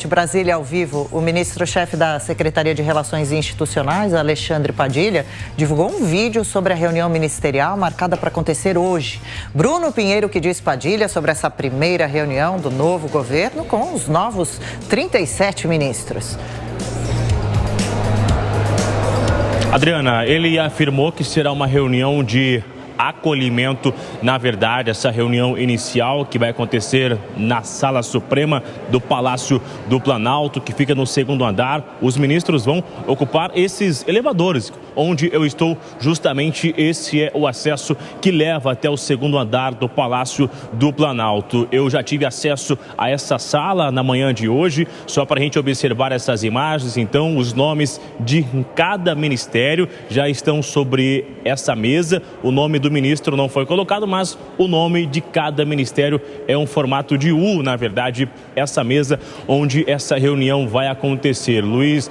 De Brasília ao vivo, o ministro-chefe da Secretaria de Relações Institucionais, Alexandre Padilha, divulgou um vídeo sobre a reunião ministerial marcada para acontecer hoje. Bruno Pinheiro, que diz Padilha sobre essa primeira reunião do novo governo com os novos 37 ministros. Adriana, ele afirmou que será uma reunião de acolhimento. Na verdade, essa reunião inicial que vai acontecer na Sala Suprema do Palácio do Planalto, que fica no segundo andar, os ministros vão ocupar esses elevadores, onde eu estou justamente. Esse é o acesso que leva até o segundo andar do Palácio do Planalto. Eu já tive acesso a essa sala na manhã de hoje, só para a gente observar essas imagens. Então, os nomes de cada ministério já estão sobre essa mesa. O nome do ministro não foi colocado, mas o nome de cada ministério é um formato de U, na verdade, essa mesa onde essa reunião vai acontecer. Luiz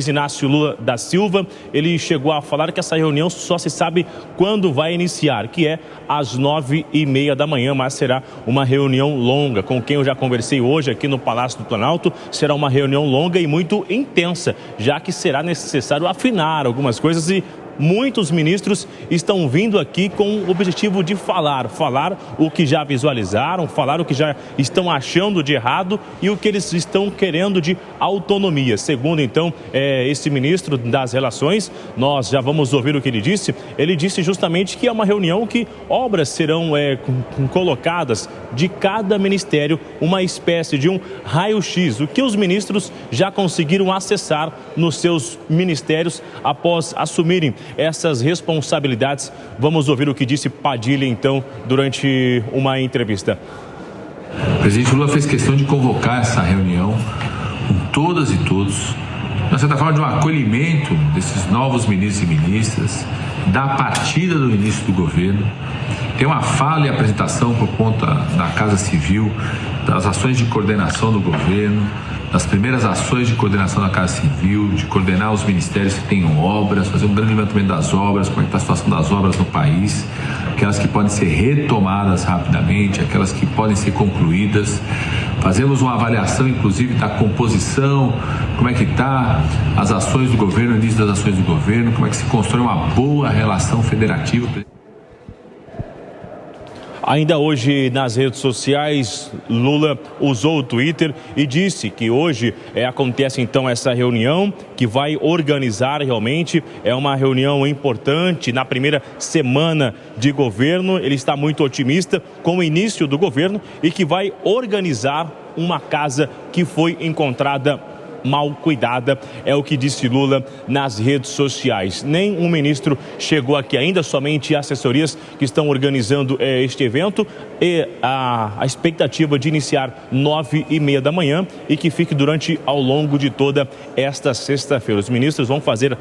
Inácio Lula da Silva, ele chegou a falar que essa reunião só se sabe quando vai iniciar, que é às 9h30 da manhã, mas será uma reunião longa. Com quem eu já conversei hoje aqui no Palácio do Planalto, será uma reunião longa e muito intensa, já que será necessário afinar algumas coisas e muitos ministros estão vindo aqui com o objetivo de falar o que já visualizaram, falar o que já estão achando de errado e o que eles estão querendo de autonomia. Segundo, então, esse ministro das Relações, nós já vamos ouvir o que ele disse. Ele disse justamente que é uma reunião que obras serão colocadas de cada ministério, uma espécie de um raio-x, o que os ministros já conseguiram acessar nos seus ministérios após assumirem essas responsabilidades. Vamos ouvir o que disse Padilha, então, durante uma entrevista. O presidente Lula fez questão de convocar essa reunião com todas e todos, de certa forma, de um acolhimento desses novos ministros e ministras, da partida do início do governo. Tem uma fala e apresentação por conta da Casa Civil, das ações de coordenação do governo, das primeiras ações de coordenação da Casa Civil, de coordenar os ministérios que tenham obras, fazer um grande levantamento das obras, como é que está a situação das obras no país, aquelas que podem ser retomadas rapidamente, aquelas que podem ser concluídas. Fazemos uma avaliação, inclusive, da composição, como é que está as ações do governo, o início das ações do governo, como é que se constrói uma boa relação federativa. Ainda hoje, nas redes sociais, Lula usou o Twitter e disse que hoje acontece então essa reunião que vai organizar realmente. É uma reunião importante na primeira semana de governo. Ele está muito otimista com o início do governo e que vai organizar uma casa que foi encontrada mal cuidada, é o que disse Lula nas redes sociais. Nem um ministro chegou aqui ainda, somente assessorias que estão organizando este evento e a expectativa de iniciar 9h30 da manhã e que fique ao longo de toda esta sexta-feira. Os ministros vão fazer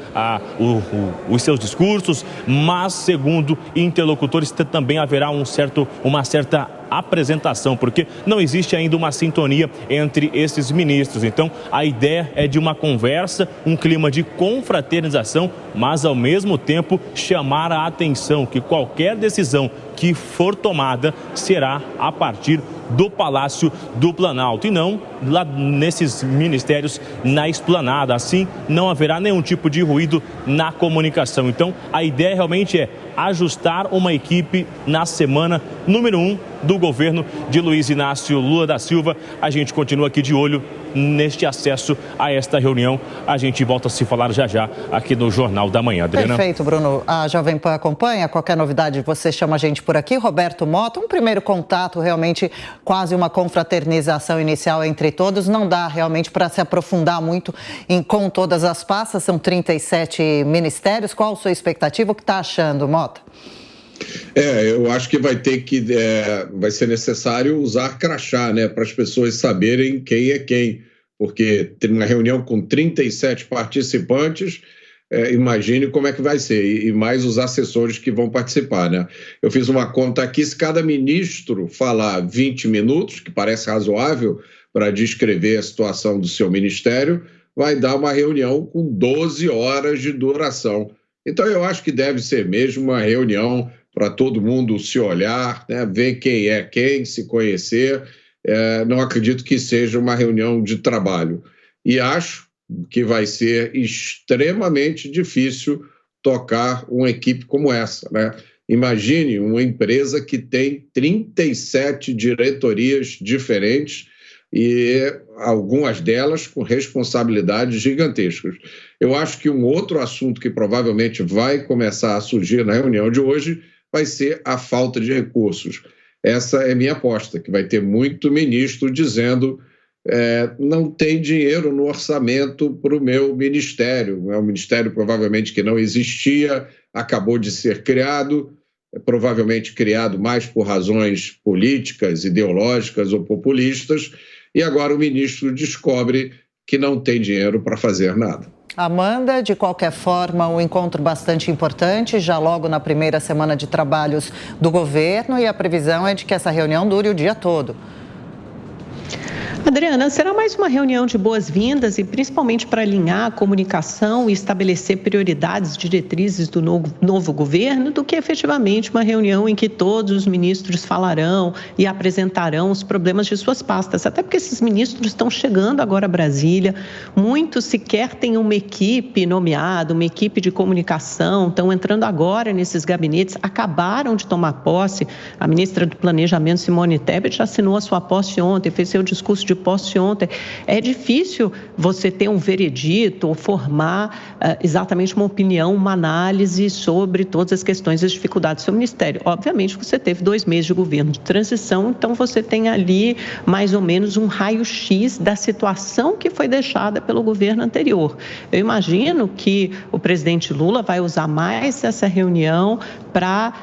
os seus discursos, mas segundo interlocutores também haverá uma certa apresentação, porque não existe ainda uma sintonia entre esses ministros. Então, a ideia é de uma conversa, um clima de confraternização, mas ao mesmo tempo chamar a atenção que qualquer decisão que for tomada será a partir do Palácio do Planalto e não lá nesses ministérios na esplanada. Assim, não haverá nenhum tipo de ruído na comunicação. Então, a ideia realmente é ajustar uma equipe na semana número 1 do governo de Luiz Inácio Lula da Silva. A gente continua aqui de olho neste acesso a esta reunião. A gente volta a se falar já aqui no Jornal da Manhã. Adriana? Perfeito, Bruno. A Jovem Pan acompanha. Qualquer novidade, você chama a gente por aqui. Roberto Mota, um primeiro contato, realmente quase uma confraternização inicial entre todos. Não dá realmente para se aprofundar muito com todas as pastas. São 37 ministérios. Qual a sua expectativa? O que está achando, Mota? Eu acho que vai ser necessário usar crachá, né, para as pessoas saberem quem é quem, porque tem uma reunião com 37 participantes, imagine como é que vai ser, e mais os assessores que vão participar, né? Eu fiz uma conta aqui, se cada ministro falar 20 minutos, que parece razoável para descrever a situação do seu ministério, vai dar uma reunião com 12 horas de duração. Então eu acho que deve ser mesmo uma reunião para todo mundo se olhar, né, ver quem é quem, se conhecer não acredito que seja uma reunião de trabalho. E acho que vai ser extremamente difícil tocar uma equipe como essa, né? Imagine uma empresa que tem 37 diretorias diferentes e algumas delas com responsabilidades gigantescas. Eu acho que um outro assunto que provavelmente vai começar a surgir na reunião de hoje vai ser a falta de recursos. Essa é minha aposta, que vai ter muito ministro dizendo não tem dinheiro no orçamento para o meu ministério. É um ministério provavelmente que não existia, acabou de ser criado, provavelmente criado mais por razões políticas, ideológicas ou populistas, e agora o ministro descobre que não tem dinheiro para fazer nada. Amanda, de qualquer forma, um encontro bastante importante, já logo na primeira semana de trabalhos do governo, e a previsão é de que essa reunião dure o dia todo. Adriana, será mais uma reunião de boas-vindas e principalmente para alinhar a comunicação e estabelecer prioridades, diretrizes do novo governo, do que efetivamente uma reunião em que todos os ministros falarão e apresentarão os problemas de suas pastas. Até porque esses ministros estão chegando agora a Brasília, muitos sequer têm uma equipe nomeada, uma equipe de comunicação, estão entrando agora nesses gabinetes, acabaram de tomar posse. A ministra do Planejamento, Simone Tebet, já assinou a sua posse ontem, fez seu discurso de posse ontem. É difícil você ter um veredito ou formar exatamente uma opinião, uma análise sobre todas as questões e as dificuldades do seu ministério. Obviamente, você teve 2 meses de governo de transição, então você tem ali mais ou menos um raio-x da situação que foi deixada pelo governo anterior. Eu imagino que o presidente Lula vai usar mais essa reunião para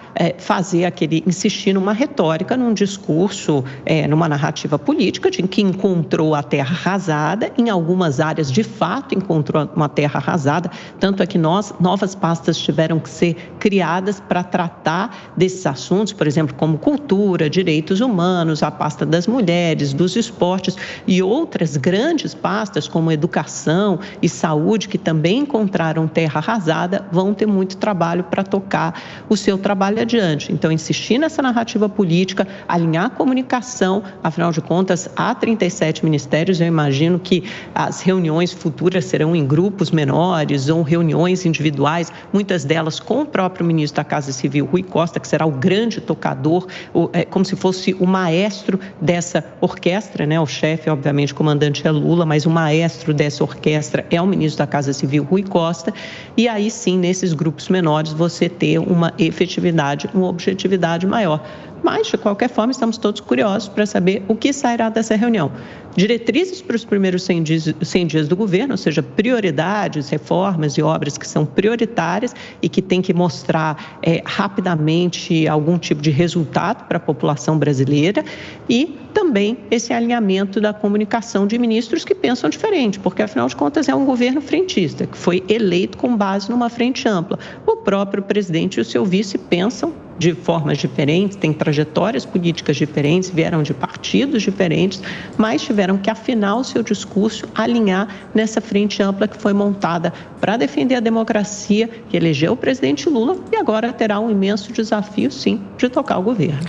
insistir numa retórica, num discurso, numa narrativa política de que encontrou a terra arrasada, em algumas áreas de fato encontrou uma terra arrasada, tanto é que novas pastas tiveram que ser criadas para tratar desses assuntos, por exemplo, como cultura, direitos humanos, a pasta das mulheres, dos esportes e outras grandes pastas como educação e saúde, que também encontraram terra arrasada, vão ter muito trabalho para tocar o seu trabalho adiante. Então, insistir nessa narrativa política, alinhar a comunicação, afinal de contas, há 37 ministérios, eu imagino que as reuniões futuras serão em grupos menores ou reuniões individuais, muitas delas com o próprio ministro da Casa Civil, Rui Costa, que será o grande tocador, como se fosse o maestro dessa orquestra, né? O chefe, obviamente, o comandante é Lula, mas o maestro dessa orquestra é o ministro da Casa Civil, Rui Costa, e aí sim, nesses grupos menores, você ter uma efetividade, uma objetividade maior. Mas, de qualquer forma, estamos todos curiosos para saber o que sairá dessa reunião. Diretrizes para os primeiros 100 dias do governo, ou seja, prioridades, reformas e obras que são prioritárias e que têm que mostrar rapidamente algum tipo de resultado para a população brasileira, e também esse alinhamento da comunicação de ministros que pensam diferente, porque, afinal de contas, é um governo frentista, que foi eleito com base numa frente ampla. O próprio presidente e o seu vice pensam de formas diferentes, têm trajetórias políticas diferentes, vieram de partidos diferentes, mas tiveram que afinar o seu discurso, alinhar nessa frente ampla que foi montada para defender a democracia, que elegeu o presidente Lula, e agora terá um imenso desafio, sim, de tocar o governo.